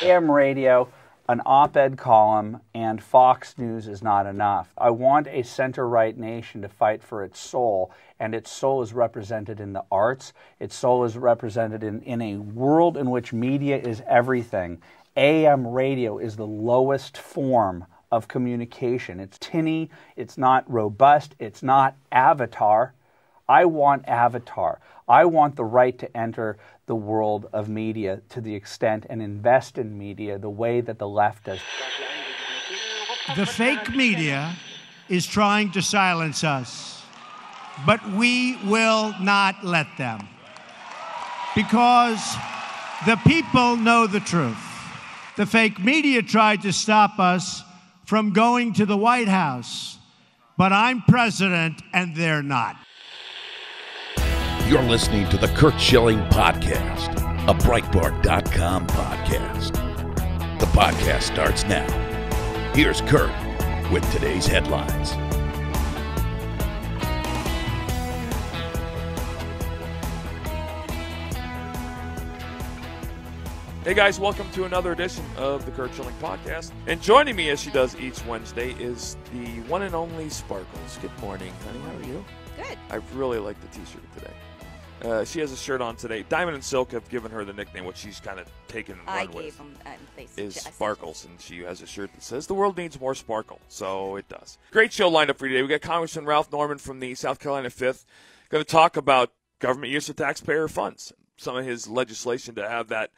AM radio, an op-ed column, and Fox News is not enough. I want a center-right nation to fight for its soul, and its soul is represented in the arts. Its soul is represented in a world in which media is everything. AM radio is the lowest form of communication. It's tinny, it's not robust, it's not Avatar. I want Avatar. I want the right to enter the world of media to the extent and invest in media the way that the left does. The fake media is trying to silence us, but we will not let them, because the people know the truth. The fake media tried to stop us from going to the White House, but I'm president and they're not. You're listening to the Curt Schilling Podcast, a Breitbart.com podcast. The podcast starts now. Here's Curt with today's headlines. Hey guys, welcome to another edition of the Curt Schilling Podcast. And joining me as she does each Wednesday is the one and only Sparkles. Good morning, honey. How are you? Good. I really like the t-shirt today. She has a shirt on today. Diamond and Silk have given her the nickname, which she's kind of taken and run with. I gave them, is Sparkles, and she has a shirt that says, "The world needs more sparkle," so it does. Great show lined up for you today. We got Congressman Ralph Norman from the South Carolina 5th going to talk about government use of taxpayer funds, some of his legislation to have that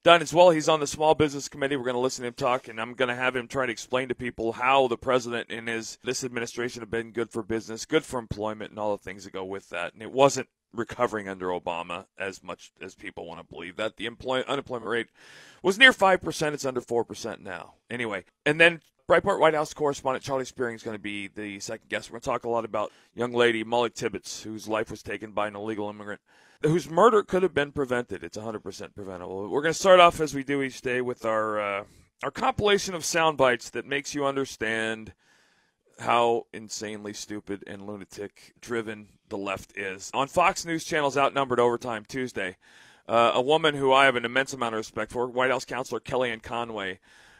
done as well. He's on the Small Business Committee. We're going to listen to him talk, and I'm going to have him try to explain to people how the president and this administration have been good for business, good for employment, and all the things that go with that. And it wasn't recovering under Obama as much as people want to believe that. The unemployment rate was near 5%. It's under 4% now. Anyway, and then Breitbart White House correspondent Charlie Spiering is going to be the second guest. We're going to talk a lot about young lady Molly Tibbetts, whose life was taken by an illegal immigrant, whose murder could have been prevented. It's 100% preventable. We're going to start off, as we do each day, with our compilation of sound bites that makes you understand how insanely stupid and lunatic-driven the left is. On Fox News Channel's Outnumbered Overtime Tuesday, a woman who I have an immense amount of respect for, White House Counselor Kellyanne Conway,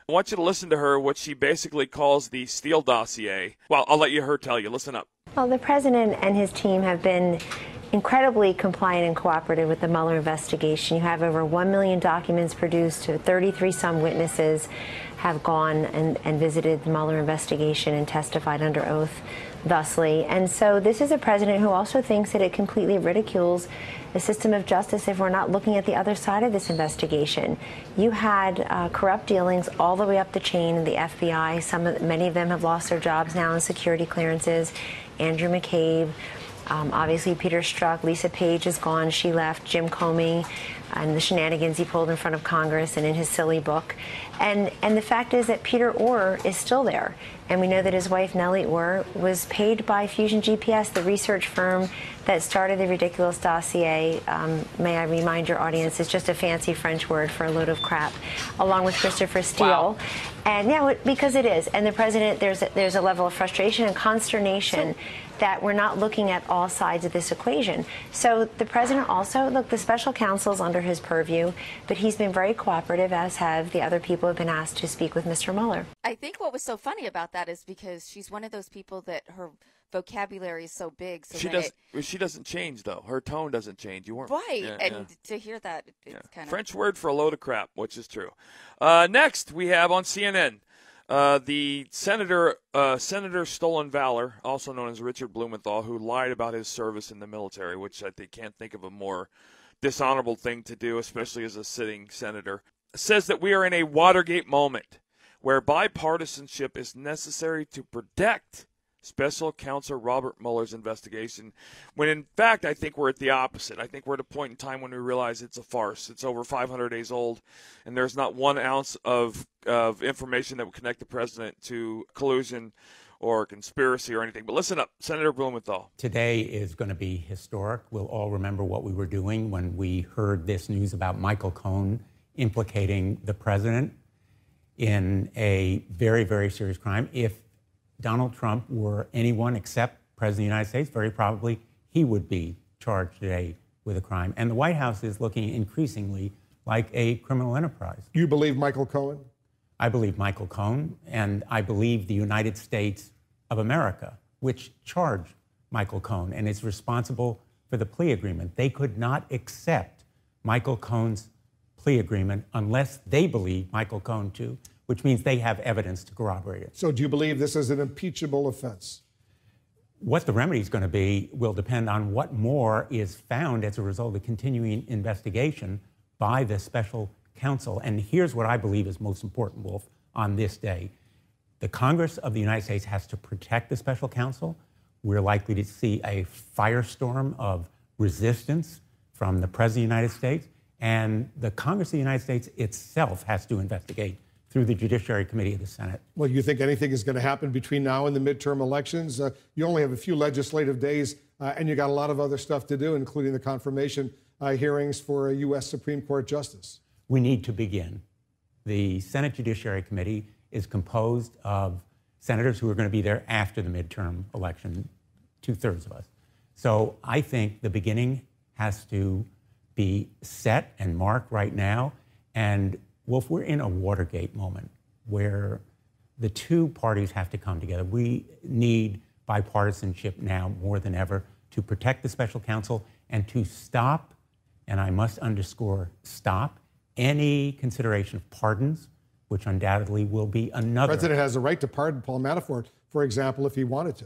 I want you to listen to her, what she basically calls the Steele dossier. Well, I'll let her tell you. Listen up. Well, the president and his team have been incredibly compliant and cooperative with the Mueller investigation. You have over 1 million documents produced, 33-some witnesses have gone and visited the Mueller investigation and testified under oath thusly. And so this is a president who also thinks that it completely ridicules the system of justice if we're not looking at the other side of this investigation. You had corrupt dealings all the way up the chain in the FBI. Many of them have lost their jobs now in security clearances. Andrew McCabe, obviously Peter Strzok, Lisa Page is gone, she left, Jim Comey, and the shenanigans he pulled in front of Congress and in his silly book. And the fact is that Peter Orr is still there. And we know that his wife, Nellie Orr, was paid by Fusion GPS, the research firm that started the ridiculous dossier. May I remind your audience, it's just a fancy French word for a load of crap, along with Christopher Steele. Wow. And yeah, because it is. And the president, there's a level of frustration and consternation that we're not looking at all sides of this equation. So the president also, look, the special counsel's under his purview, but he's been very cooperative, as have the other people who have been asked to speak with Mr. Mueller. I think what was so funny about that is because she's one of those people that her vocabulary is so big. So she doesn't change, though. Her tone doesn't change. You weren't right, yeah, and yeah. To hear that, it's kind of French word for a load of crap, which is true. Next, we have on CNN the Senator Stolen Valor, also known as Richard Blumenthal, who lied about his service in the military, which I can't think of a more dishonorable thing to do, especially as a sitting senator, says that we are in a Watergate moment where bipartisanship is necessary to protect Special Counsel Robert Mueller's investigation, when in fact I think we're at the opposite. I think we're at a point in time when we realize it's a farce. It's over 500 days old, and there's not 1 ounce of information that would connect the president to collusion or conspiracy or anything. But listen up, Senator Blumenthal. Today is going to be historic. We'll all remember what we were doing when we heard this news about Michael Cohen implicating the president in a very, very serious crime. If Donald Trump were anyone except President of the United States, very probably he would be charged today with a crime. And the White House is looking increasingly like a criminal enterprise. You believe Michael Cohen? I believe Michael Cohen, and I believe the United States of America, which charged Michael Cohen and is responsible for the plea agreement. They could not accept Michael Cohen's plea agreement unless they believe Michael Cohen too, which means they have evidence to corroborate it. So do you believe this is an impeachable offense? What the remedy is going to be will depend on what more is found as a result of the continuing investigation by the special counsel. And here's what I believe is most important, Wolf, on this day. The Congress of the United States has to protect the special counsel. We're likely to see a firestorm of resistance from the President of the United States. And the Congress of the United States itself has to investigate through the Judiciary Committee of the Senate. Well, you think anything is going to happen between now and the midterm elections? You only have a few legislative days, and you got a lot of other stuff to do, including the confirmation hearings for a U.S. Supreme Court justice. We need to begin. The Senate Judiciary Committee is composed of senators who are going to be there after the midterm election, 2/3 of us. So I think the beginning has to be set and marked right now. And Wolf, we're in a Watergate moment where the two parties have to come together. We need bipartisanship now more than ever to protect the special counsel and to stop, and I must underscore, stop any consideration of pardons, which undoubtedly will be another. The president has a right to pardon Paul Manafort, for example, if he wanted to.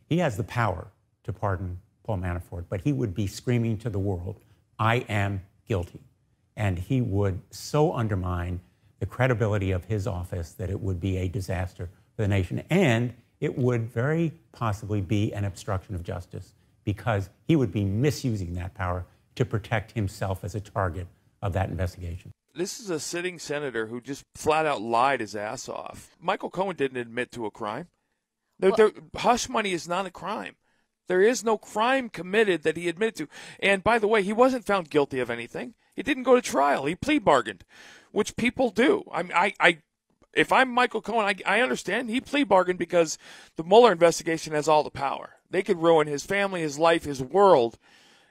He has the power to pardon Paul Manafort, but he would be screaming to the world, I am guilty. And he would so undermine the credibility of his office that it would be a disaster for the nation. And it would very possibly be an obstruction of justice because he would be misusing that power to protect himself as a target of that investigation. This is a sitting senator who just flat out lied his ass off. Michael Cohen didn't admit to a crime. Hush money is not a crime. There is no crime committed that he admitted to. And by the way, he wasn't found guilty of anything. He didn't go to trial. He plea bargained, which people do. If I'm Michael Cohen, I understand he plea bargained because the Mueller investigation has all the power. They could ruin his family, his life, his world.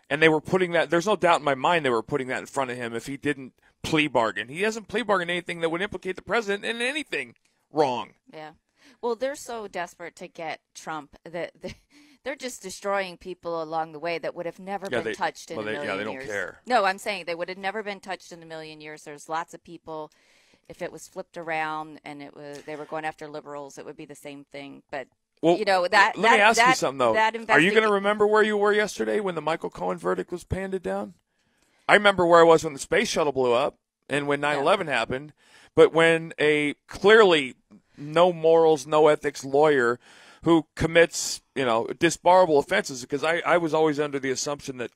And they were putting that, there's no doubt in my mind they were putting that in front of him if he didn't plea bargain. He hasn't plea bargained anything that would implicate the president in anything wrong. Yeah. Well, they're so desperate to get Trump that they're just destroying people along the way that would have never been touched in a million years. Yeah, they don't care. No, I'm saying they would have never been touched in a million years. There's lots of people, if it was flipped around and they were going after liberals, it would be the same thing. But well, let me ask you something, though. Are you going to remember where you were yesterday when the Michael Cohen verdict was handed down? I remember where I was when the space shuttle blew up and when 9/11 happened. But when a clearly no morals, no ethics lawyer who commits, disbarable offenses, because I was always under the assumption that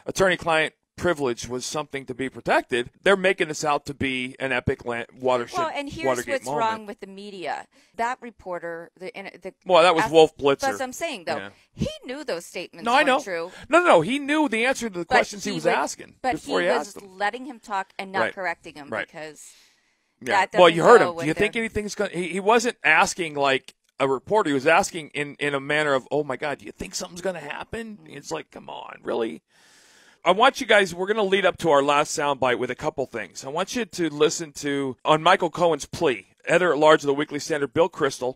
attorney-client privilege was something to be protected. They're making this out to be an epic watershed. Well, and here's Watergate what's moment. wrong with the media. That reporter, well, that was Wolf Blitzer. That's what I'm saying, though. Yeah. He knew those statements weren't weren't true. No. He knew the answer to the questions he was asking before he asked them. But he was letting him talk and not correcting him because that doesn't you heard him. Do you think anything's going to – he wasn't asking like a reporter. He was asking in a manner of, oh, my God, do you think something's going to happen? It's like, come on, really? I want you guys, we're going to lead up to our last soundbite with a couple things. I want you to listen to, on Michael Cohen's plea, editor-at-large of the Weekly Standard, Bill Kristol,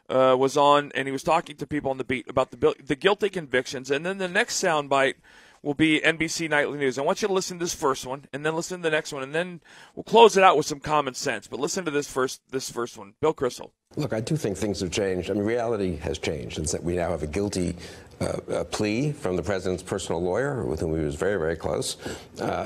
was on, and he was talking to people on the beat about the guilty convictions. And then the next soundbite will be NBC Nightly News. I want you to listen to this first one, and then listen to the next one, and then we'll close it out with some common sense. But listen to this first one. Bill Kristol. Look, I do think things have changed. I mean, reality has changed. It's that we now have a guilty plea from the president's personal lawyer, with whom he was very, very close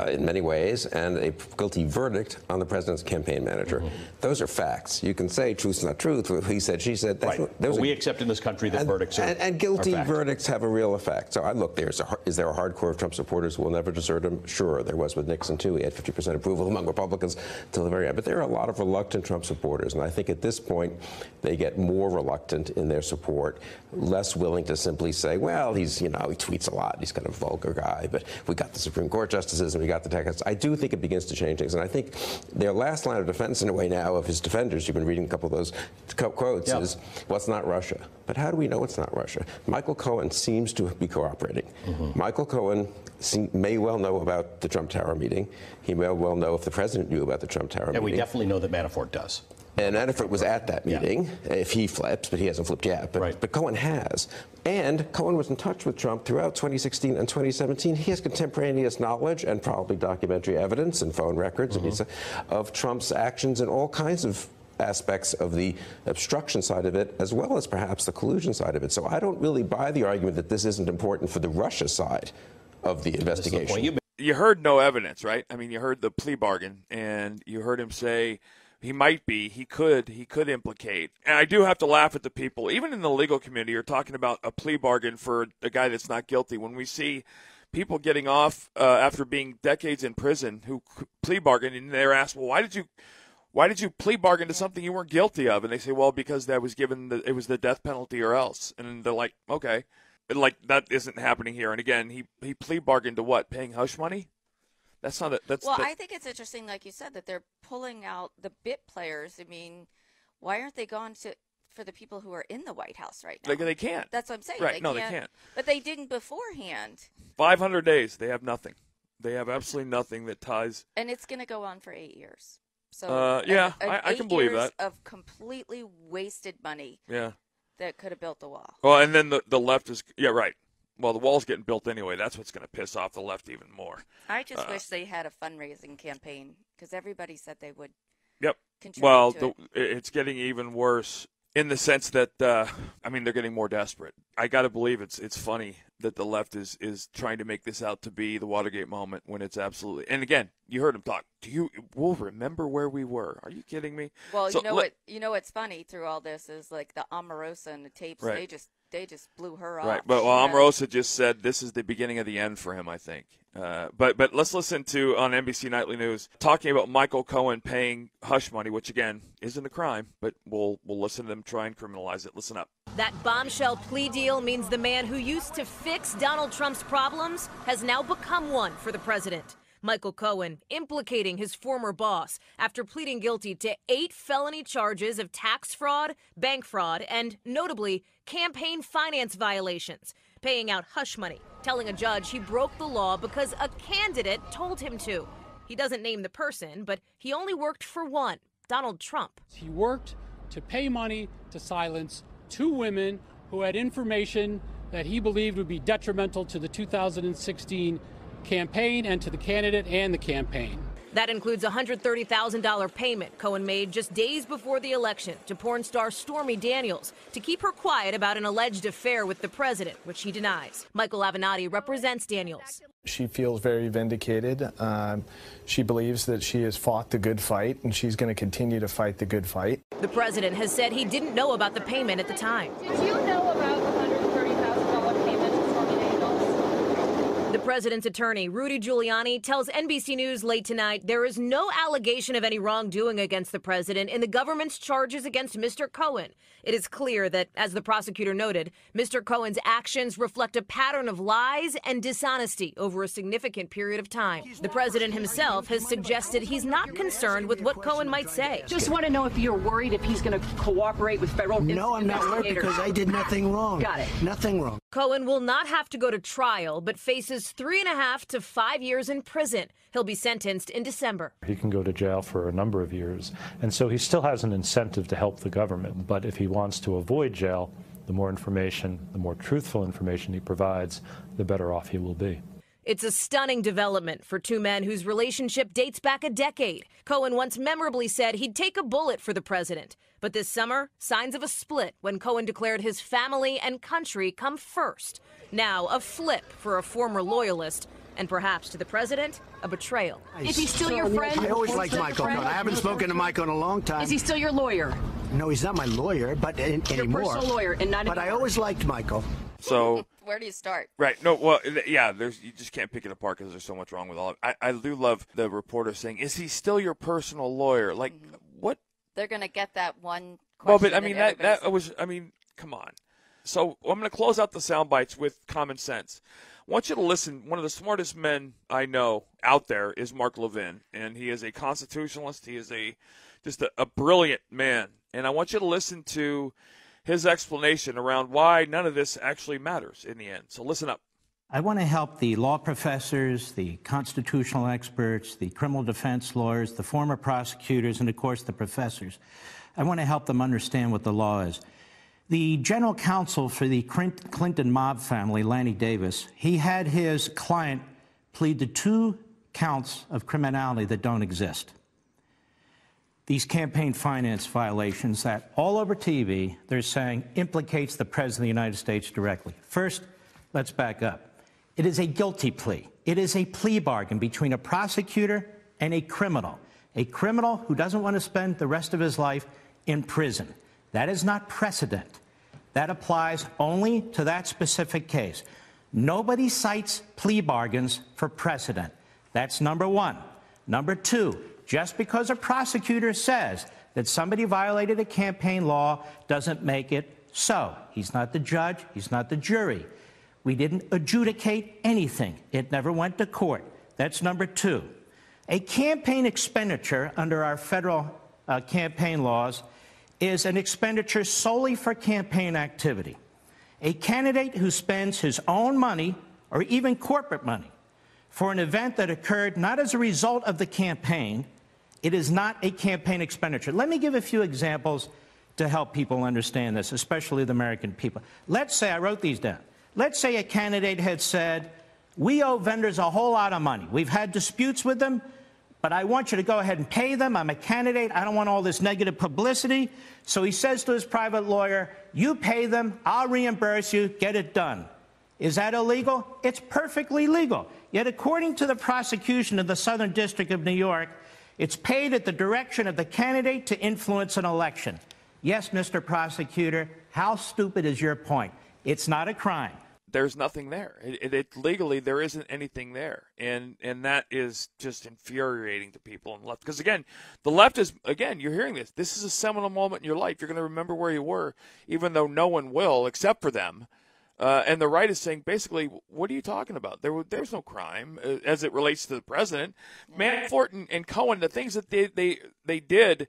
in many ways, and a guilty verdict on the president's campaign manager. Mm-hmm. Those are facts. You can say truth's not truth. He said, she said. We accept in this country that verdicts are and guilty verdicts have a real effect. So look, is there a hardcore of Trump supporters who will never desert him? Sure, there was with Nixon, too. He had 50% approval among Republicans till the very end. But there are a lot of reluctant Trump supporters, and I think at this point, they get more reluctant in their support, less willing to simply say, well, he's, he tweets a lot, he's kind of a vulgar guy, but we got the Supreme Court justices and we got the tech. I do think it begins to change things. And I think their last line of defense, in a way now, of his defenders, you've been reading a couple of those quotes, is, well, it's not Russia. But how do we know it's not Russia? Michael Cohen seems to be cooperating. Michael Cohen may well know about the Trump Tower meeting. He may well know if the president knew about the Trump Tower meeting. And we definitely know that Manafort does. And Manafort was at that meeting, if he flips, but he hasn't flipped yet. But Cohen has. And Cohen was in touch with Trump throughout 2016 and 2017. He has contemporaneous knowledge and probably documentary evidence and phone records of Trump's actions in all kinds of aspects of the obstruction side of it, as well as perhaps the collusion side of it. So I don't really buy the argument that this isn't important for the Russia side of the investigation. You heard no evidence, right? I mean, you heard the plea bargain, and you heard him say he could implicate. And I do have to laugh at the people, even in the legal community, are talking about a plea bargain for a guy that's not guilty. When we see people getting off after being decades in prison who plea bargain, and they're asked, well, why did you plea bargain to something you weren't guilty of? And they say, well, because that was it was the death penalty or else. And they're like, okay. And like, that isn't happening here. And again, he plea bargained to what? Paying hush money? That's not I think it's interesting, like you said, that they're pulling out the bit players. I mean, why aren't they going for the people who are in the White House right now? They can't. That's what I'm saying. Right. They can't. But they didn't beforehand. 500 days. They have nothing. They have absolutely nothing that ties. And it's going to go on for 8 years. So I can believe that. Of completely wasted money. Yeah. That could have built the wall. Well, and then the left is right. Well, the wall's getting built anyway. That's what's going to piss off the left even more. I just wish they had a fundraising campaign because everybody said they would. Yep. Well, it's getting even worse in the sense that they're getting more desperate. I got to believe it's funny that the left is trying to make this out to be the Watergate moment when it's absolutely. And again, you heard him talk. We'll remember where we were? Are you kidding me? Well, you know what's funny through all this is like the Omarosa and the tapes. Right. They just blew her off. Right, but Omarosa just said this is the beginning of the end for him, I think. But let's listen to, on NBC Nightly News, talking about Michael Cohen paying hush money, which, again, isn't a crime, but we'll listen to them try and criminalize it. Listen up. That bombshell plea deal means the man who used to fix Donald Trump's problems has now become one for the president. Michael Cohen implicating his former boss after pleading guilty to 8 felony charges of tax fraud, bank fraud, and, notably, campaign finance violations, paying out hush money, telling a judge he broke the law because a candidate told him to. He doesn't name the person, but he only worked for one, Donald Trump. He worked to pay money to silence 2 women who had information that he believed would be detrimental to the 2016 campaign and to the candidate and the campaign. That includes a $130,000 payment Cohen made just days before the election to porn star Stormy Daniels to keep her quiet about an alleged affair with the president, which he denies. Michael Avenatti represents Daniels. She feels very vindicated. She believes that she has fought the good fight, and she's going to continue to fight the good fight. The president has said he didn't know about the payment at the time. Did you know about the $130,000 payment to Stormy Daniels? The president's attorney, Rudy Giuliani, tells NBC News late tonight there is no allegation of any wrongdoing against the president in the government's charges against Mr. Cohen. It is clear that, as the prosecutor noted, Mr. Cohen's actions reflect a pattern of lies and dishonesty over a significant period of time. The president himself has suggested he's not concerned with what Cohen might say. Just want to know if you're worried if he's going to cooperate with federal investigators. No, I'm not worried because I did nothing wrong. Got it. Nothing wrong. Cohen will not have to go to trial, but faces 3.5 to 5 years in prison. He'll be sentenced in December. He can go to jail for a number of years, and so he still has an incentive to help the government. But if he wants to avoid jail, the more information, the more truthful information he provides, the better off he will be. It's a stunning development for 2 men whose relationship dates back a decade. Cohen once memorably said he'd take a bullet for the president. But this summer, signs of a split when Cohen declared his family and country come first. Now, a flip for a former loyalist. And perhaps to the president, a betrayal. Is he still your friend? I always liked Michael Cohen. I haven't spoken to Michael in a long time. Is he still your lawyer? No, he's not my lawyer, but anymore. Your personal lawyer, and not. But I always liked Michael. So where do you start? Right. No. Well, yeah. You just can't pick it apart because there's so much wrong with all of it. I do love the reporter saying, "Is he still your personal lawyer?" Like, what? They're going to get that one question. Well, but I mean, that was, I mean, come on. So I'm going to close out the sound bites with common sense. I want you to listen. One of the smartest men I know out there is Mark Levin, and he is a constitutionalist. He is just a brilliant man. And I want you to listen to his explanation around why none of this actually matters in the end. So listen up. I want to help the law professors, the constitutional experts, the criminal defense lawyers, the former prosecutors, and, of course, the professors. I want to help them understand what the law is. The general counsel for the Clinton mob family, Lanny Davis, he had his client plead to 2 counts of criminality that don't exist. These campaign finance violations that all over TV, they're saying implicates the President of the United States directly. First, let's back up. It is a guilty plea. It is a plea bargain between a prosecutor and a criminal who doesn't want to spend the rest of his life in prison. That is not precedent. That applies only to that specific case. Nobody cites plea bargains for precedent. That's number one. Number two, just because a prosecutor says that somebody violated a campaign law doesn't make it so. He's not the judge. He's not the jury. We didn't adjudicate anything. It never went to court. That's number two. A campaign expenditure under our federal campaign laws is an expenditure solely for campaign activity. A candidate who spends his own money or even corporate money for an event that occurred not as a result of the campaign, it is not a campaign expenditure. Let me give a few examples to help people understand this, especially the American people. Let's say, I wrote these down. Let's say a candidate had said, we owe vendors a whole lot of money. We've had disputes with them, but I want you to go ahead and pay them. I'm a candidate. I don't want all this negative publicity. So he says to his private lawyer, you pay them, I'll reimburse you, get it done. Is that illegal? It's perfectly legal. Yet according to the prosecution of the Southern District of New York, it's paid at the direction of the candidate to influence an election. Yes, Mr. Prosecutor, how stupid is your point? It's not a crime. There's nothing there. Legally, there isn't anything there. And that is just infuriating to people on the left. Because, again, the left is, again, you're hearing this. This is a seminal moment in your life. You're going to remember where you were, even though no one will except for them. And the right is saying, basically, what are you talking about? There's no crime as it relates to the president. Manafort and Cohen, the things that they did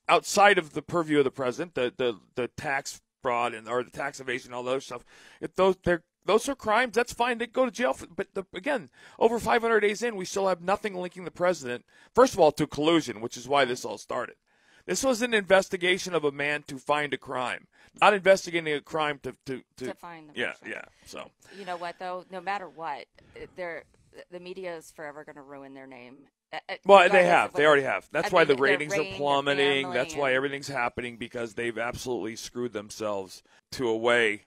outside of the purview of the president, the tax fraud or the tax evasion, all those stuff. If those are crimes, that's fine. They go to jail. But again, over 500 days in, we still have nothing linking the president, first of all, to collusion, which is why this all started. This was an investigation of a man to find a crime, not investigating a crime to find the person. Yeah. So you know what though? No matter what, the media is forever going to ruin their name. Well, they have. They already have. That's why the ratings are plummeting. That's why everything's happening, because they've absolutely screwed themselves to a way,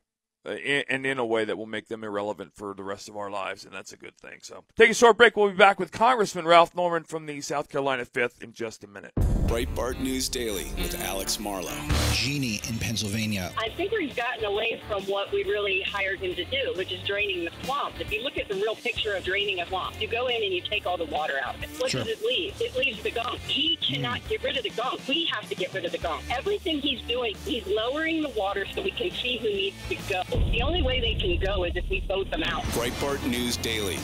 and in a way that will make them irrelevant for the rest of our lives, and that's a good thing. So take a short break. We'll be back with Congressman Ralph Norman from the South Carolina 5th in just a minute. Breitbart News Daily with Alex Marlowe. Jeannie in Pennsylvania. I think we've gotten away from what we really hired him to do, which is draining the swamp. If you look at the real picture of draining a swamp, you go in and you take all the water out of it. What does it leave? It leaves the gunk. He cannot get rid of the gunk. We have to get rid of the gunk. Everything he's doing, he's lowering the water so we can see who needs to go. The only way they can go is if we vote them out. Breitbart News Daily,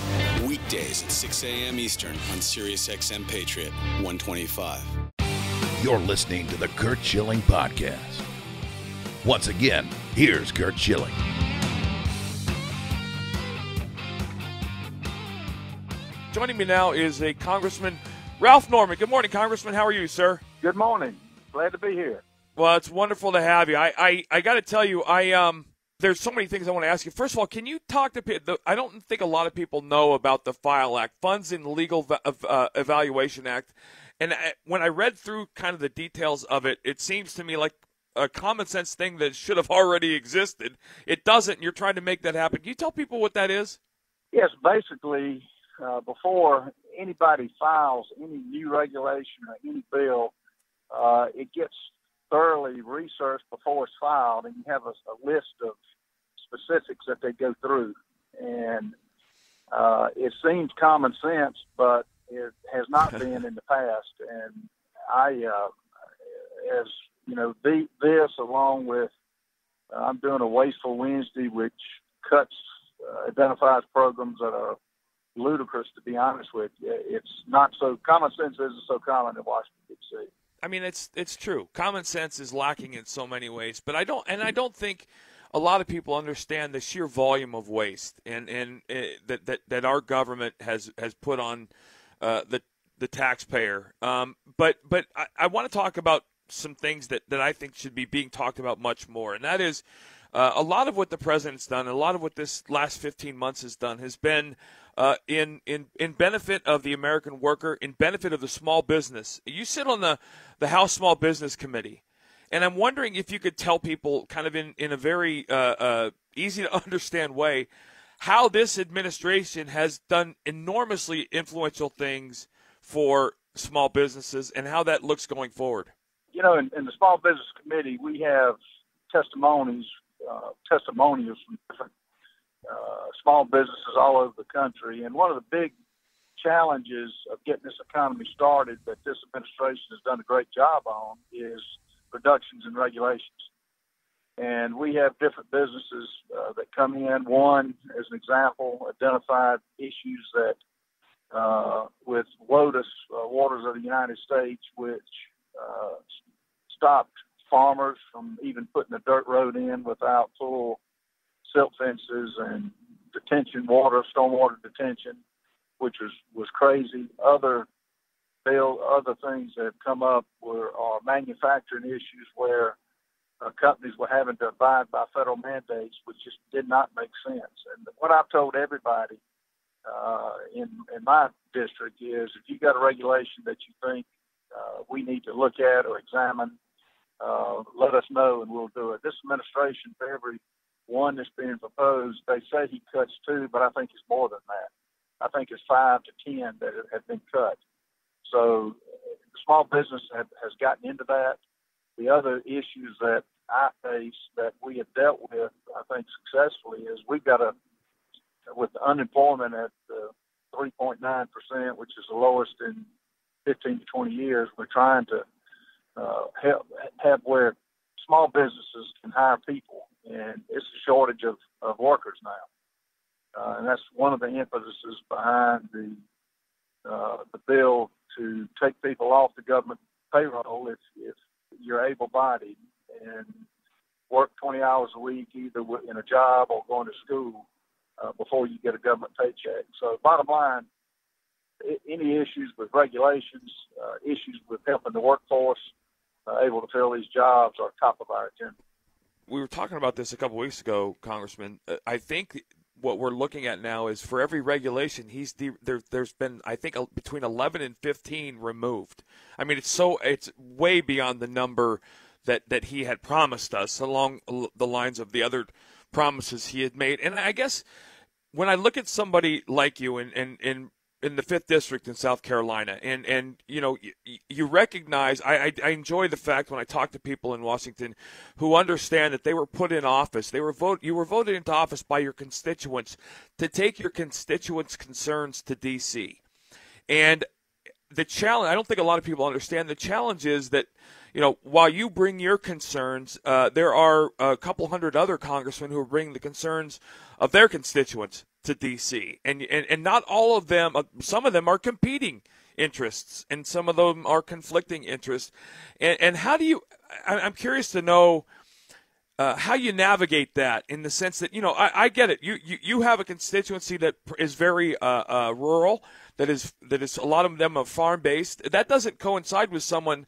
weekdays at 6 a.m. Eastern on Sirius XM Patriot 125. You're listening to the Curt Schilling Podcast. Once again, here's Curt Schilling. Joining me now is a Congressman Ralph Norman. Good morning, Congressman. How are you, sir? Good morning. Glad to be here. Well, it's wonderful to have you. I got to tell you, there's so many things I want to ask you. First of all, can you talk to people? I don't think a lot of people know about the FILE Act, Funds in Legal Evaluation Act. And when I read through kind of the details of it, it seems to me like a common sense thing that should have already existed. It doesn't. And you're trying to make that happen. Can you tell people what that is? Yes, basically, before anybody files any new regulation or any bill, it gets thoroughly researched before it's filed, and you have a list of specifics that they go through. And it seems common sense, but it has not been in the past. And as you know, this along with I'm doing a Wasteful Wednesday, which identifies programs that are ludicrous, to be honest with you. It's not so common sense isn't so common in Washington, D.C. I mean, it's true. Common sense is lacking in so many ways, but I don't think a lot of people understand the sheer volume of waste and that our government has put on the taxpayer. But I want to talk about some things that I think should be being talked about much more, and that is a lot of what the president's done, and a lot of what this last 15 months has done has been in benefit of the American worker, in benefit of the small business. You sit on the House Small Business Committee, and I'm wondering if you could tell people kind of in a very easy to understand way how this administration has done enormously influential things for small businesses and how that looks going forward. You know, in the Small Business Committee, we have testimonials from different small businesses all over the country. And one of the big challenges of getting this economy started that this administration has done a great job on is reductions in regulations. And we have different businesses that come in. One, as an example, identified issues that with WOTUS, Waters of the United States, which stopped farmers from even putting a dirt road in without full silt fences and detention water, stormwater detention, which was crazy. Other things that have come up are manufacturing issues where companies were having to abide by federal mandates, which just did not make sense. And what I've told everybody in my district is, if you got a regulation that you think we need to look at or examine, let us know and we'll do it. This administration, for every one that's being proposed, they say he cuts 2, but I think it's more than that. I think it's 5 to 10 that have been cut. So the small business has gotten into that. The other issues that I face that we have dealt with, I think, successfully is we've got with the unemployment at 3.9%, which is the lowest in 15 to 20 years, we're trying to have where small businesses can hire people, and it's a shortage of workers now. And that's one of the emphases behind the bill to take people off the government payroll if you're able-bodied and work 20 hours a week either in a job or going to school before you get a government paycheck. So bottom line, any issues with regulations, issues with helping the workforce able to fill these jobs are top of our agenda. We were talking about this a couple weeks ago, Congressman. I think what we're looking at now is for every regulation, there's been, I think, between 11 and 15 removed. I mean, it's way beyond the number that he had promised us along the lines of the other promises he had made. And I guess when I look at somebody like you in the 5th District in South Carolina, and you know, you recognize, I enjoy the fact when I talk to people in Washington who understand that they were put in office, you were voted into office by your constituents to take your constituents' concerns to D.C. And the challenge, I don't think a lot of people understand, the challenge is that, you know, while you bring your concerns, there are a couple hundred other congressmen who are bringing the concerns of their constituents to D.C. And not all of them, some of them are competing interests, and some of them are conflicting interests. And how do you, I'm curious to know how you navigate that, in the sense that, you know, I get it. You have a constituency that is very rural, that is a lot of them are farm-based. That doesn't coincide with someone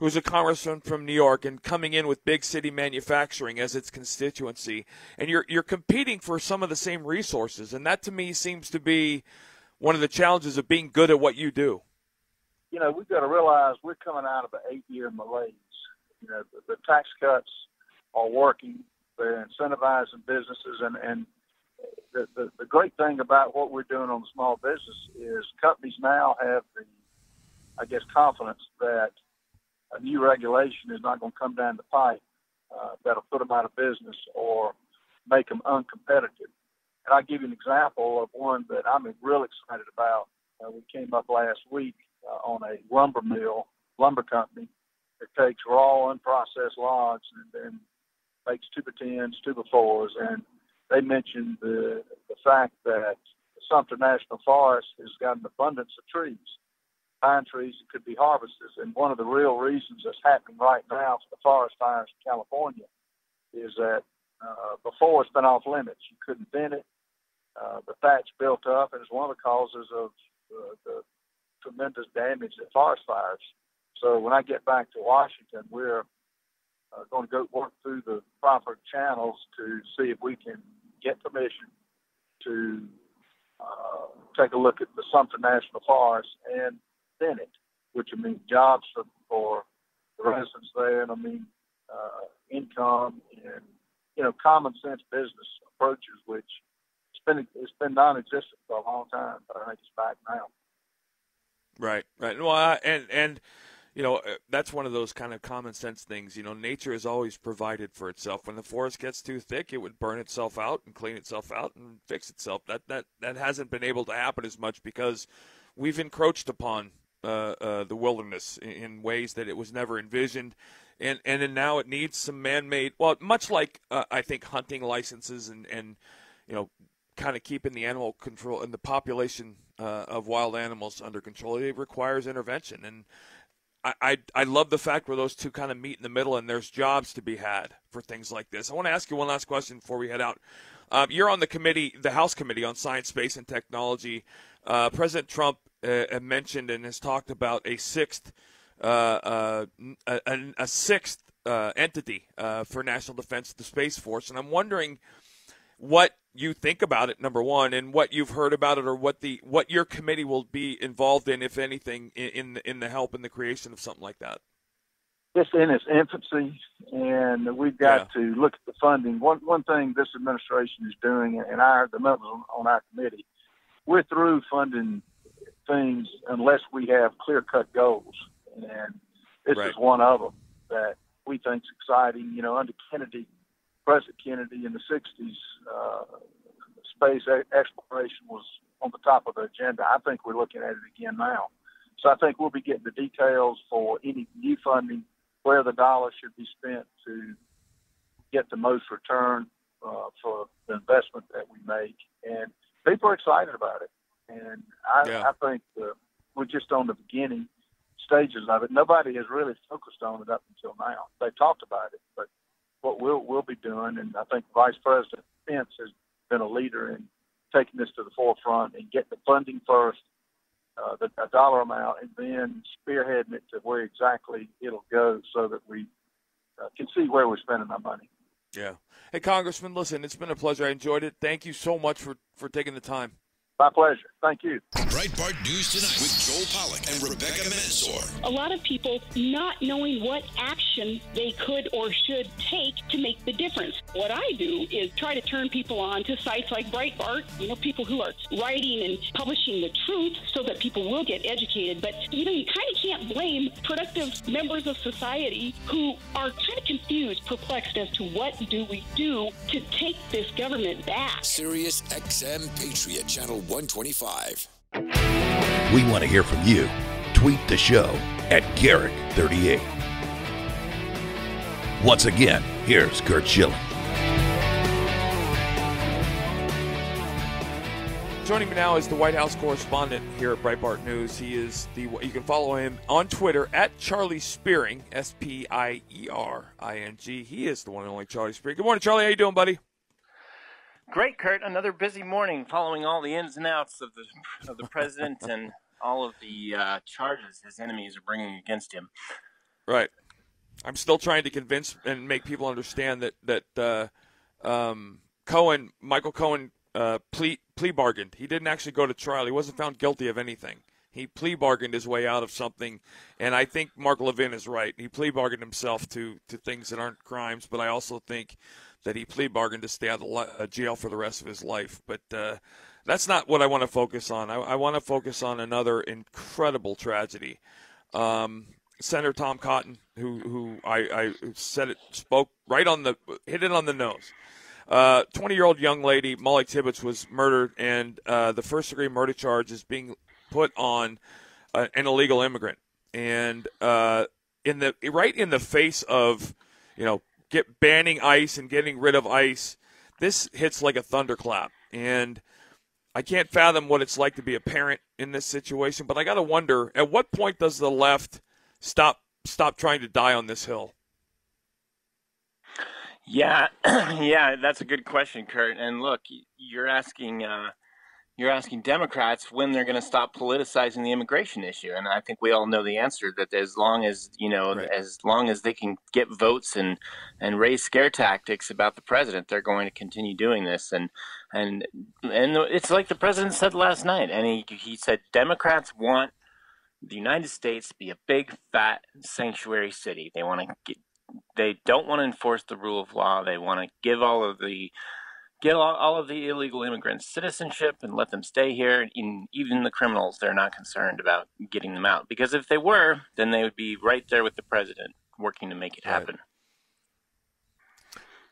who's a congressman from New York and coming in with big city manufacturing as its constituency. And you're competing for some of the same resources. And that, to me, seems to be one of the challenges of being good at what you do. You know, we've got to realize we're coming out of an 8-year malaise. You know, the tax cuts are working. They're incentivizing businesses. And the great thing about what we're doing on the small business is companies now have confidence that a new regulation is not going to come down the pipe that'll put them out of business or make them uncompetitive. And I'll give you an example of one that I'm real excited about. We came up last week on a lumber company that takes raw, unprocessed logs and then makes 2x10s, 2x4s. And they mentioned the fact that Sumter National Forest has got an abundance of trees, pine trees that could be harvested. And one of the real reasons that's happening right now for the forest fires in California is that before it's been off limits. You couldn't vent it. The thatch built up, and it's one of the causes of the tremendous damage that forest fires. So when I get back to Washington, we're going to go work through the proper channels to see if we can get permission to take a look at the Sumter National Forest and vent it, which will mean jobs for the residents there, and I mean income and common sense business approaches, which it's been non-existent for a long time, but I think it's back now. Right. Well, and that's one of those kind of common sense things. Nature has always provided for itself. When the forest gets too thick, it would burn itself out and clean itself out and fix itself. That hasn't been able to happen as much because we've encroached upon the wilderness in ways that it was never envisioned. And then now it needs some man-made, well, much like I think hunting licenses and kind of keeping the animal control and the population of wild animals under control. It requires intervention. And I love the fact where those two kind of meet in the middle and there's jobs to be had for things like this. I want to ask you one last question before we head out. You're on the committee, the House Committee on Science, Space, and Technology. President Trump mentioned and has talked about a sixth entity for national defense, the Space Force. And I'm wondering what you think about it, number one, and what you've heard about it, or what your committee will be involved in, if anything, in the help in the creation of something like that. It's in its infancy, and we've got to look at the funding. One thing this administration is doing, and the members on our committee, we're through funding things unless we have clear-cut goals, and this is one of them that we think is exciting. Under Kennedy, President Kennedy in the 60s, space exploration was on the top of the agenda. I think we're looking at it again now. So I think we'll be getting the details for any new funding, where the dollars should be spent to get the most return for the investment that we make. And people are excited about it. And I think we're just on the beginning stages of it. Nobody has really focused on it up until now. They talked about it, but what we'll be doing, and I think Vice President Pence has been a leader in taking this to the forefront and getting the funding first, the dollar amount, and then spearheading it to where exactly it'll go so that we can see where we're spending our money. Yeah. Hey, Congressman, listen, it's been a pleasure. I enjoyed it. Thank you so much for taking the time. My pleasure. Thank you. Breitbart News Tonight with Joel Pollack and Rebecca Mansour. A lot of people not knowing what action they could or should take to make the difference. What I do is try to turn people on to sites like Breitbart, people who are writing and publishing the truth so that people will get educated. But, you kind of can't blame productive members of society who are kind of confused, perplexed as to what do we do to take this government back. Sirius XM Patriot Channel 125. We want to hear from you. Tweet the show at Garrick38. Once again, here's Curt Schilling. Joining me now is the White House correspondent here at Breitbart News. He is you can follow him on Twitter at Charlie Spiering, Spiering. He is the one and only Charlie Spiering. Good morning, Charlie. How you doing, buddy? Great, Kurt. Another busy morning following all the ins and outs of the president and all of the charges his enemies are bringing against him. Right. I'm still trying to convince and make people understand that Michael Cohen plea bargained. He didn't actually go to trial. He wasn't found guilty of anything. He plea bargained his way out of something, and I think Mark Levin is right. He plea bargained himself to things that aren't crimes, but I also think that he plea bargained to stay out of jail for the rest of his life. But that's not what I want to focus on. I want to focus on another incredible tragedy. Senator Tom Cotton, who I said it, spoke hit it on the nose. 20-year-old young lady, Molly Tibbetts, was murdered, and the first-degree murder charge is being put on an illegal immigrant. And right in the face of, banning ICE and getting rid of ICE. This hits like a thunderclap, and I can't fathom what it's like to be a parent in this situation. But I got to wonder, at what point does the left stop trying to die on this hill? Yeah, yeah, that's a good question, Kurt. And look, you're asking Democrats when they're going to stop politicizing the immigration issue, and I think we all know the answer. That as long as as long as they can get votes and raise scare tactics about the president, they're going to continue doing this. And it's like the president said last night, and he said Democrats want the United States to be a big fat sanctuary city. They don't want to enforce the rule of law. They want to give all of the illegal immigrants citizenship and let them stay here. And even the criminals, they're not concerned about getting them out. Because if they were, then they would be right there with the president working to make it happen.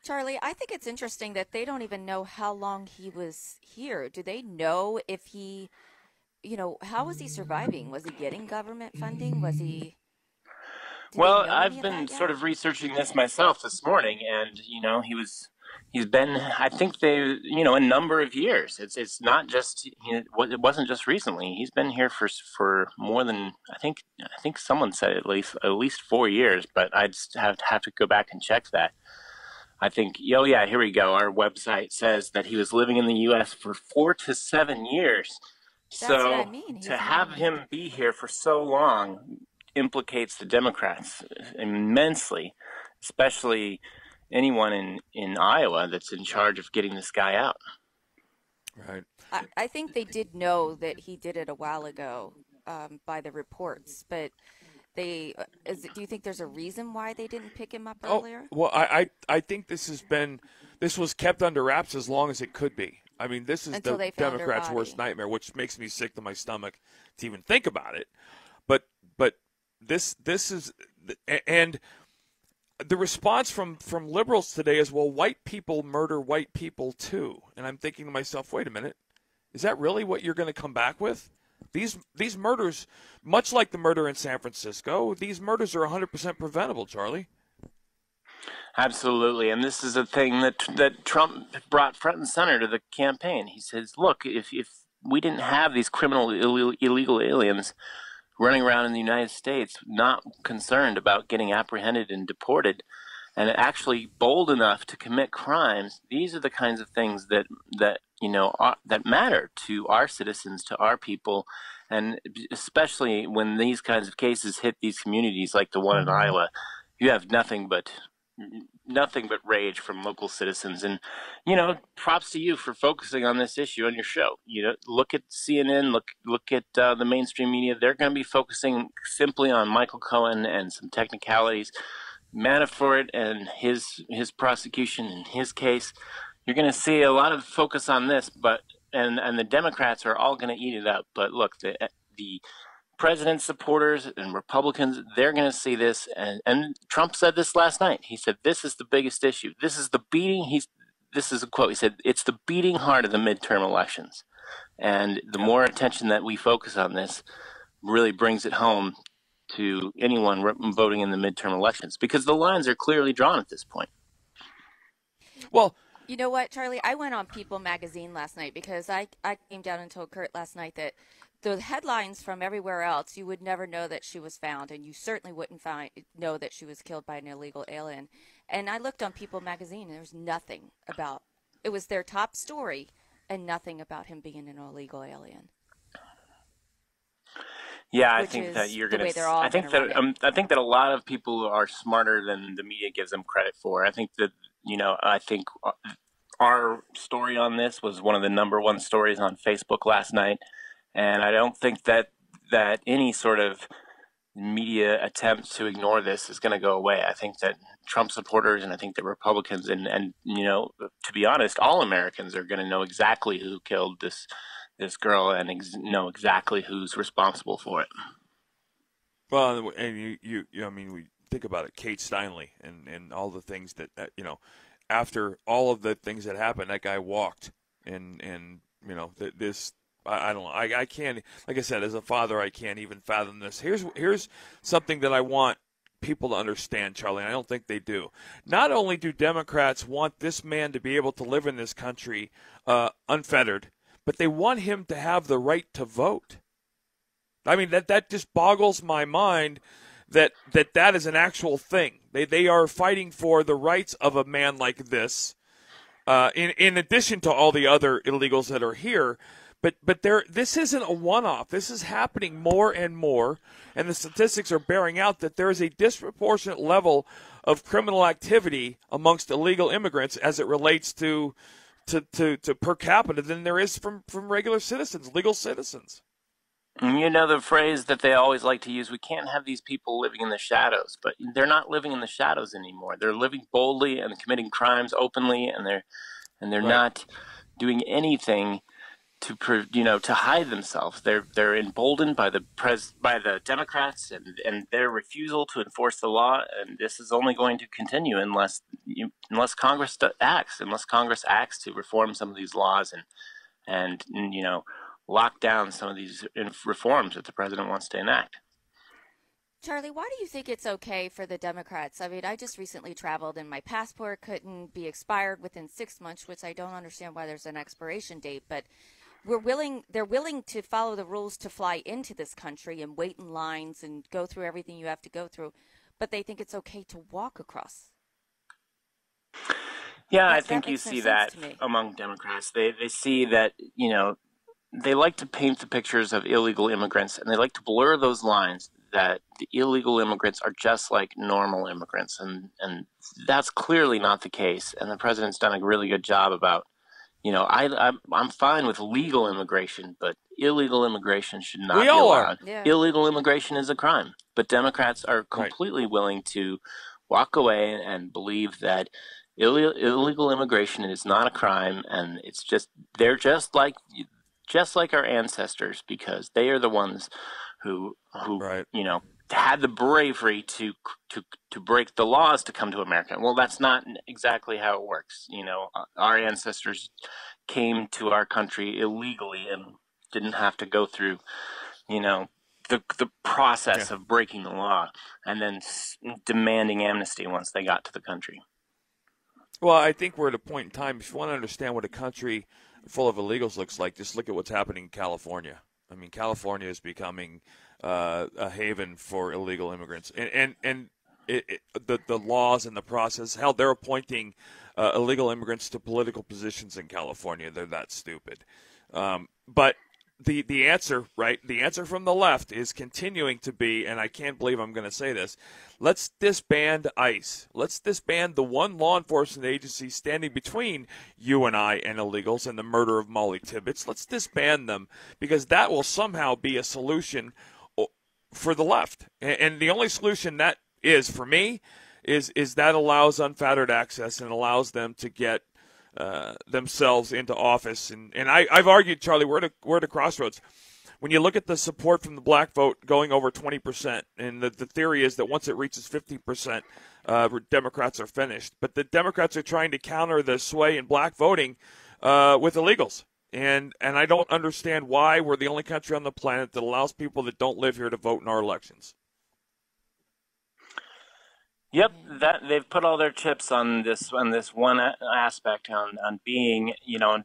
Charlie, I think it's interesting that they don't even know how long he was here. Do they know if he, how was he surviving? Was he getting government funding? Was he... Well, I've been sort of researching this myself this morning, and he's been, I think a number of years. It's not just, it wasn't just recently. He's been here for more than, I think someone said at least 4 years, but I'd have to go back and check that. I think, here we go. Our website says that he was living in the U.S. for 4 to 7 years. That's what I mean. To have him be here for so long implicates the Democrats immensely, especially anyone in Iowa that's in charge of getting this guy out. Right. I think they did know that he did it a while ago by the reports, but do you think there's a reason why they didn't pick him up earlier? Well, I think this was kept under wraps as long as it could be. I mean, this is Until the Democrats' worst nightmare, which makes me sick to my stomach to even think about it. But this is, and the response from liberals today is, well, white people murder white people too. And I'm thinking to myself, wait a minute, is that really what you're going to come back with? These murders, much like the murder in San Francisco, these murders are 100% preventable, Charlie. Absolutely, and this is a thing that Trump brought front and center to the campaign. He says, look, if we didn't have these criminal illegal aliens running around in the United States, not concerned about getting apprehended and deported, and actually bold enough to commit crimes, these are the kinds of things that matter to our citizens, to our people, and especially when these kinds of cases hit these communities like the one in Iowa, you have nothing but rage from local citizens. And props to you for focusing on this issue on your show. Look at CNN, look at the mainstream media. They're going to be focusing simply on Michael Cohen and some technicalities, Manafort and his prosecution and his case. You're going to see a lot of focus on this, and the Democrats are all going to eat it up. But look, the president's supporters and Republicans, they're going to see this. And Trump said this last night. He said, this is the biggest issue. This is the beating. This is a quote. He said, it's the beating heart of the midterm elections. And the more attention that we focus on this really brings it home to anyone voting in the midterm elections, because the lines are clearly drawn at this point. Well, you know what, Charlie? I went on People magazine last night because I came down and told Curt last night that the headlines from everywhere else, you would never know that she was found, and you certainly wouldn't know that she was killed by an illegal alien. And I looked on People magazine, and there was nothing about it. Was their top story, and nothing about him being an illegal alien. Yeah, I think that you're going to. I think that a lot of people are smarter than the media gives them credit for. I think that our story on this was one of the number one stories on Facebook last night. And I don't think that any sort of media attempt to ignore this is going to go away. I think that Trump supporters and I think that Republicans and to be honest, all Americans are going to know exactly who killed this girl and know exactly who's responsible for it. Well, and we think about it, Kate Steinle and all the things that after all of the things that happened, that guy walked and this. I don't know. I can't. Like I said, as a father, I can't even fathom this. Here's something that I want people to understand, Charlie, and I don't think they do. Not only do Democrats want this man to be able to live in this country unfettered, but they want him to have the right to vote. I mean, that just boggles my mind that is an actual thing. They are fighting for the rights of a man like this, in addition to all the other illegals that are here. But this isn't a one-off. This is happening more and more, and the statistics are bearing out that there is a disproportionate level of criminal activity amongst illegal immigrants as it relates to per capita than there is from regular citizens, legal citizens. You know the phrase that they always like to use, we can't have these people living in the shadows, but they're not living in the shadows anymore. They're living boldly and committing crimes openly, and they're right. Not doing anything to hide themselves. They're emboldened by the Democrats and their refusal to enforce the law, and this is only going to continue unless Congress acts, to reform some of these laws and lock down some of these reforms that the president wants to enact. Charlie, why do you think it's okay for the Democrats? I mean, I just recently traveled and my passport couldn't be expired within 6 months, which I don't understand why there's an expiration date, but they're willing to follow the rules to fly into this country and wait in lines and go through everything you have to go through, but they think it's okay to walk across. Yeah, I think you see that among Democrats. They see that, they like to paint the pictures of illegal immigrants, and they like to blur those lines that the illegal immigrants are just like normal immigrants, and that's clearly not the case. And the president's done a really good job about, I'm fine with legal immigration, but illegal immigration should not be allowed. Yeah. Illegal immigration is a crime, but Democrats are completely willing to walk away and believe that illegal immigration is not a crime, and they're just like our ancestors, because they are the ones who had the bravery to break the laws to come to America. Well, that's not exactly how it works. Our ancestors came to our country illegally and didn't have to go through, the process of breaking the law and then demanding amnesty once they got to the country. Well, I think we're at a point in time, if you want to understand what a country full of illegals looks like, just look at what's happening in California. I mean, California is becoming a haven for illegal immigrants, and the laws and the process. Hell, they're appointing illegal immigrants to political positions in California. They're that stupid. But the answer, right? The answer from the left is continuing to be, and I can't believe I'm going to say this, let's disband ICE. Let's disband the one law enforcement agency standing between you and I and illegals and the murder of Molly Tibbetts. Let's disband them, because that will somehow be a solution for the left. And the only solution that is, for me, is that allows unfettered access and allows them to get themselves into office. And I've argued, Charlie, we're at a crossroads. When you look at the support from the black vote going over 20%, and the theory is that once it reaches 50%, Democrats are finished. But the Democrats are trying to counter the sway in black voting with illegals. And I don't understand why we're the only country on the planet that allows people that don't live here to vote in our elections. Yep, they've put all their chips on this one aspect, on being,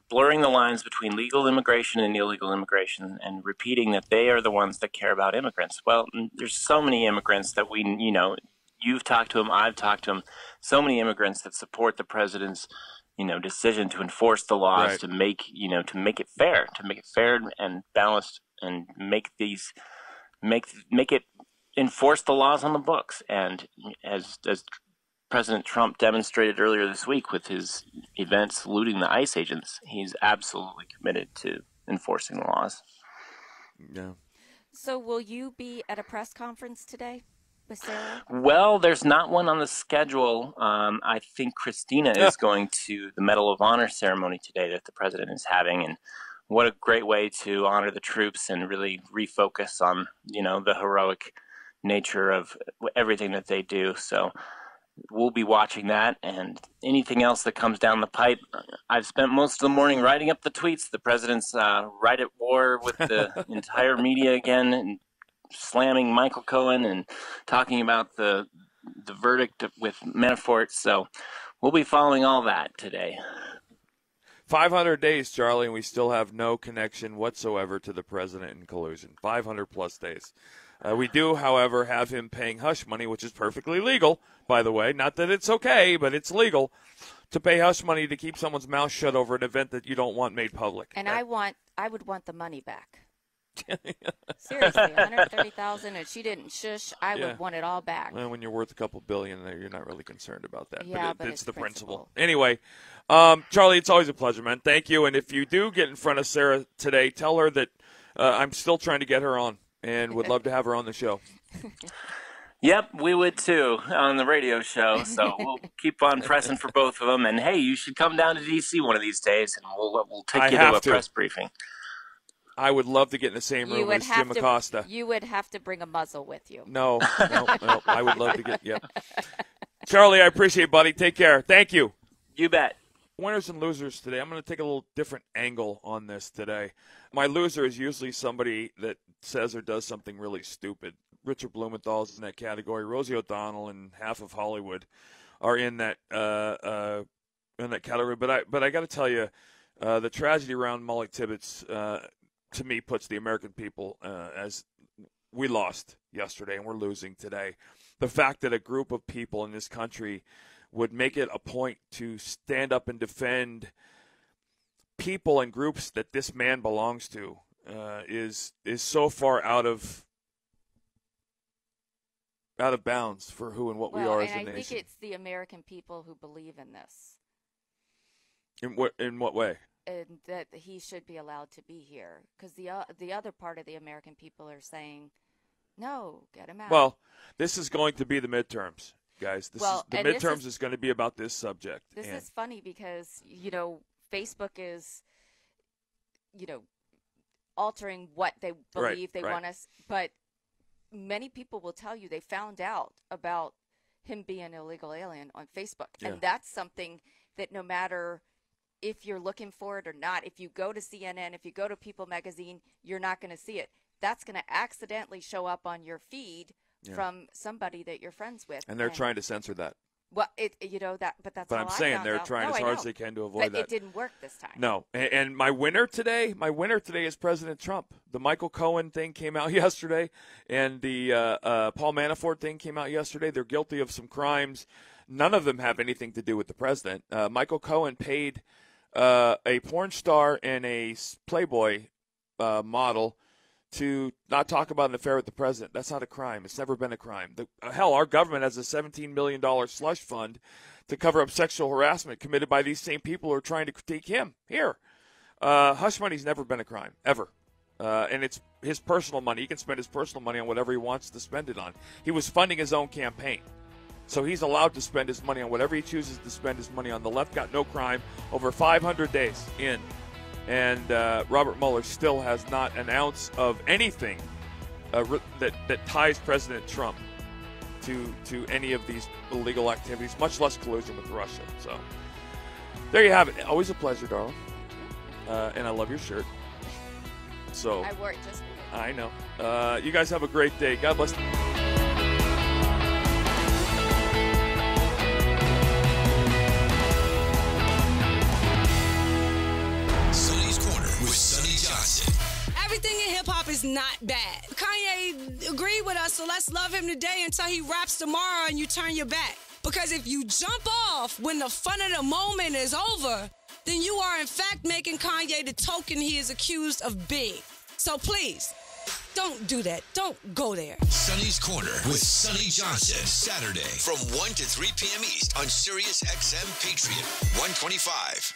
blurring the lines between legal immigration and illegal immigration, and repeating that they are the ones that care about immigrants. Well, there's so many immigrants that you've talked to them, I've talked to them, so many immigrants that support the president's, decision to enforce the laws, to make it fair and balanced, and make it enforce the laws on the books. And as President Trump demonstrated earlier this week with his event saluting the ICE agents, he's absolutely committed to enforcing the laws. Yeah. So will you be at a press conference today with Sarah? Well, there's not one on the schedule. I think Christina is going to the Medal of Honor ceremony today that the president is having, and what a great way to honor the troops and really refocus on, the heroic nature of everything that they do. So we'll be watching that, and anything else that comes down the pipe. I've spent most of the morning writing up the tweets. The president's right at war with the entire media again, and slamming Michael Cohen and talking about the the verdict with Manafort. So we'll be following all that today. 500 days, Charlie, and we still have no connection whatsoever to the president in collusion. 500-plus days. We do, however, have him paying hush money, which is perfectly legal, by the way. Not that it's okay, but it's legal to pay hush money to keep someone's mouth shut over an event that you don't want made public. And I would want the money back. Seriously, $130,000, and she didn't shush. I would want it all back. Well, when you're worth a couple billion, you're not really concerned about that. Yeah, but it's the principle. Anyway, Charlie, it's always a pleasure, man. Thank you. And if you do get in front of Sarah today, tell her that I'm still trying to get her on, and would love to have her on the show. Yep, we would too on the radio show. So we'll keep on pressing for both of them. And hey, you should come down to D.C. one of these days, and we'll take you to a press briefing. I would love to get in the same room as Jim Acosta. You would have to bring a muzzle with you. No. I would love to get. Yeah. Charlie, I appreciate it, buddy. Take care. Thank you. You bet. Winners and losers today. I'm going to take a little different angle on this today. My loser is usually somebody that says or does something really stupid. Richard Blumenthal's in that category. Rosie O'Donnell and half of Hollywood are in that category. But I got to tell you, the tragedy around Molly Tibbetts, to me, puts the American people as we lost yesterday and we're losing today. The fact that a group of people in this country would make it a point to stand up and defend people and groups that this man belongs to is so far out of bounds for who and what we are as a nation. And I think it's the American people who believe in this. In what way? And that he should be allowed to be here, because the other part of the American people are saying, no, get him out. Well, this is going to be the midterms, guys. The midterms is going to be about this subject. This is funny because, Facebook is, altering what they believe they want us. But many people will tell you they found out about him being an illegal alien on Facebook. Yeah. And that's something that no matter if you're looking for it or not, if you go to CNN, if you go to People magazine, you're not going to see it. That's going to accidentally show up on your feed from somebody that you're friends with. And they're trying to censor that. Well, but that's. But I'm saying they're trying as hard as they can to avoid that. But it didn't work this time. No, and my winner today is President Trump. The Michael Cohen thing came out yesterday, and the Paul Manafort thing came out yesterday. They're guilty of some crimes. None of them have anything to do with the president. Michael Cohen paid a porn star and a Playboy model to not talk about an affair with the president. That's not a crime. It's never been a crime. Hell, our government has a $17 million slush fund to cover up sexual harassment committed by these same people who are trying to critique him. Here. Hush money's never been a crime, ever. And it's his personal money. He can spend his personal money on whatever he wants to spend it on. He was funding his own campaign. So he's allowed to spend his money on whatever he chooses to spend his money on. The left got no crime over 500 days in. And Robert Mueller still has not an ounce of anything that ties President Trump to any of these illegal activities, much less collusion with Russia. So there you have it. Always a pleasure, darling. And I love your shirt. So I wore it just for you. I know. You guys have a great day. God bless. Everything in hip-hop is not bad. Kanye agreed with us, so let's love him today until he raps tomorrow and you turn your back. Because if you jump off when the fun of the moment is over, then you are in fact making Kanye the token he is accused of being. So please, don't do that. Don't go there. Sonny's Corner with Sonny Johnson. Saturday from 1 to 3 p.m. East on Sirius XM Patriot 125.